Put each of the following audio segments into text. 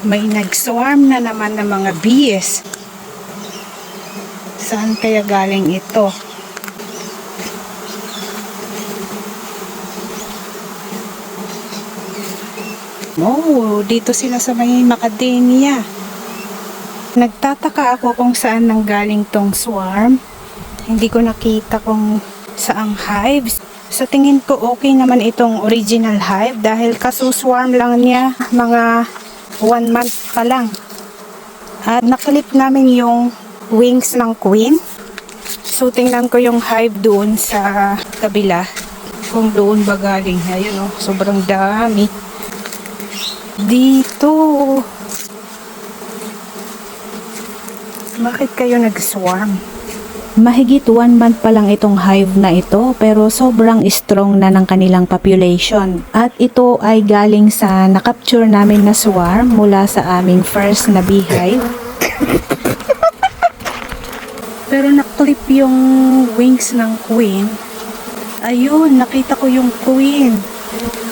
May nag-swarm na naman ng mga bees. Saan kaya galing ito? Oh, dito sila sa may macadamia. Nagtataka ako kung saan nanggaling tong swarm. Hindi ko nakita kung saang hives. Sa tingin ko okay naman itong original hive dahil kasuswarm lang niya mga 1 month pa lang. At nakalip namin yung wings ng queen. So tingnan ko yung hive doon sa kabila. Kung doon ba galing. Ayun oh, sobrang dami. Dito. Bakit kayo nag-swarm? Mahigit 1 month pa lang itong hive na ito pero sobrang strong na ng kanilang population. At ito ay galing sa nakapture namin na swarm mula sa aming first na beehive. Pero naklip yung wings ng queen. Ayun, nakita ko yung queen.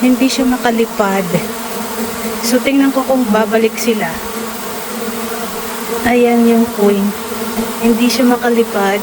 Hindi siya makalipad. So tingnan ko kung babalik sila. Ayan yung queen. Hindi siya makalipad.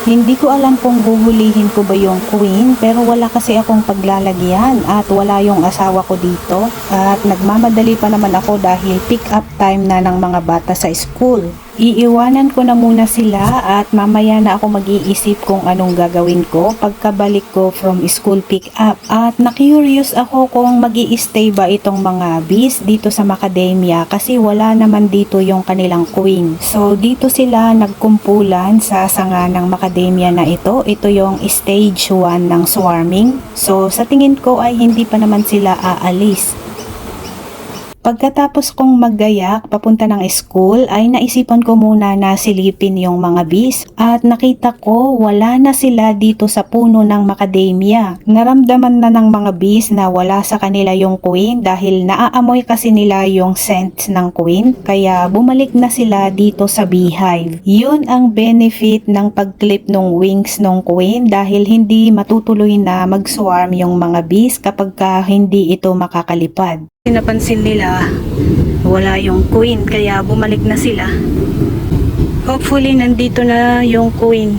Hindi ko alam kung huhulihin ko ba yung queen pero wala kasi akong paglalagyan at wala yung asawa ko dito. At nagmamadali pa naman ako dahil pick up time na ng mga bata sa school. Iiwanan ko na muna sila at mamaya na ako mag-iisip kung anong gagawin ko pagkabalik ko from school pick up. At na-curious ako kung mag-i-stay ba itong mga bees dito sa macadamia kasi wala naman dito yung kanilang queen. So dito sila nagkumpulan sa sanga ng macadamia na ito. Ito yung stage 1 ng swarming. So sa tingin ko ay hindi pa naman sila aalis. Pagkatapos kong maggayak papunta ng school ay naisipan ko muna na silipin yung mga bees at nakita ko wala na sila dito sa puno ng macadamia. Naramdaman na ng mga bees na wala sa kanila yung queen dahil naaamoy kasi nila yung scent ng queen kaya bumalik na sila dito sa beehive. Yun ang benefit ng pagclip ng wings ng queen dahil hindi matutuloy na mag-swarm yung mga bees kapag hindi ito makakalipad. Napansin nila wala yung queen kaya bumalik na sila. Hopefully nandito na yung queen.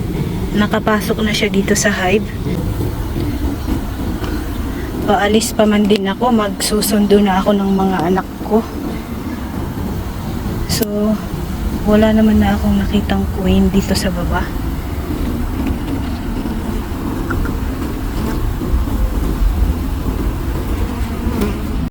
Nakapasok na siya dito sa hive. Paalis pa man din ako, magsusundo na ako ng mga anak ko. So wala naman na akong nakitang queen dito sa baba.